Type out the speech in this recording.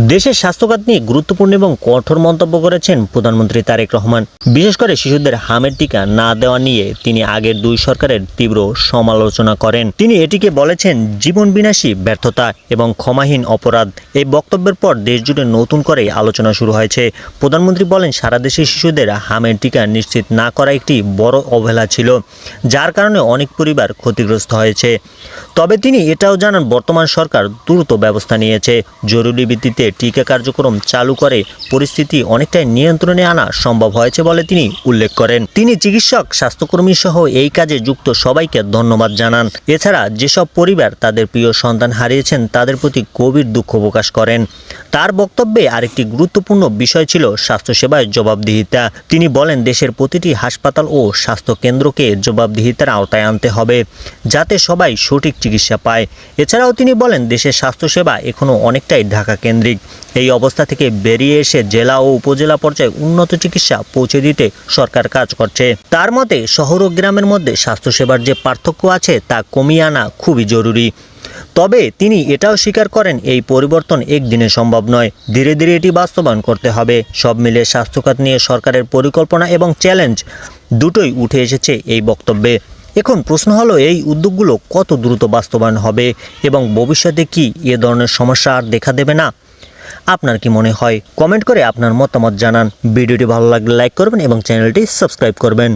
দেশের স্বাস্থ্যখাত নিয়ে গুরুত্বপূর্ণ এবং কঠোর মন্তব্য করেছেন প্রধানমন্ত্রী তারেক রহমান। বিশেষ করে শিশুদের হামের টিকা না দেওয়া নিয়ে তিনি আগের দুই সরকারের তীব্র সমালোচনা করেন। তিনি এটিকে বলেছেন জীবন বিনাশী ব্যর্থতা এবং ক্ষমাহীন অপরাধ। এই বক্তব্যের পর দেশজুড়ে নতুন করে আলোচনা শুরু হয়েছে। প্রধানমন্ত্রী বলেন, সারা দেশের শিশুদের হামের টিকা নিশ্চিত না করা একটি বড় অবহেলা ছিল, যার কারণে অনেক পরিবার ক্ষতিগ্রস্ত হয়েছে। তবে তিনি এটাও জানান, বর্তমান সরকার দ্রুত ব্যবস্থা নিয়েছে। জরুরি ভিত্তিতে টিকা কার্যক্রম চালু করে পরিস্থিতি অনেকটাই নিয়ন্ত্রণে আনা সম্ভব হয়েছে বলে তিনি উল্লেখ করেন। তিনি চিকিৎসক, স্বাস্থ্যকর্মী সহ এই কাজে যুক্ত সবাইকে ধন্যবাদ জানান। এছাড়া যেসব পরিবার তাদের প্রিয় সন্তান হারিয়েছেন তাদের প্রতি গভীর দুঃখ প্রকাশ করেন। তার বক্তব্যে আরেকটি গুরুত্বপূর্ণ বিষয় ছিল স্বাস্থ্যসেবায় জবাবদিহিতা। তিনি বলেন, দেশের প্রতিটি হাসপাতাল ও স্বাস্থ্য কেন্দ্রকে জবাবদিহিতার আওতায় আনতে হবে, যাতে সবাই সঠিক চিকিৎসা পায়। এছাড়াও তিনি বলেন, দেশের স্বাস্থ্যসেবা এখনও অনেকটাই ঢাকা কেন্দ্রিক। এই অবস্থা থেকে বেরিয়ে এসে জেলা ও উপজেলা পর্যায়ে উন্নত চিকিৎসা পৌঁছে দিতে সরকার কাজ করছে। তার মতে, শহর ও গ্রামের মধ্যে স্বাস্থ্যসেবার যে পার্থক্য আছে তা কমিয়ে আনা খুবই জরুরি। তবে তিনি এটাও স্বীকার করেন, এই পরিবর্তন একদিনে সম্ভব নয়, ধীরে ধীরে এটি বাস্তবায়ন করতে হবে। সব মিলে স্বাস্থ্যখাত নিয়ে সরকারের পরিকল্পনা এবং চ্যালেঞ্জ দুটোই উঠে এসেছে এই বক্তব্যে। এখন প্রশ্ন হলো, এই উদ্যোগগুলো কত দ্রুত বাস্তবায়ন হবে এবং ভবিষ্যতে কি এ ধরনের সমস্যা আর দেখা দেবে না? আপনার কি মনে হয়? কমেন্ট করে আপনার মতামত জানান। ভিডিওটি ভালো লাগলে লাইক করবেন এবং চ্যানেলটি সাবস্ক্রাইব করবেন।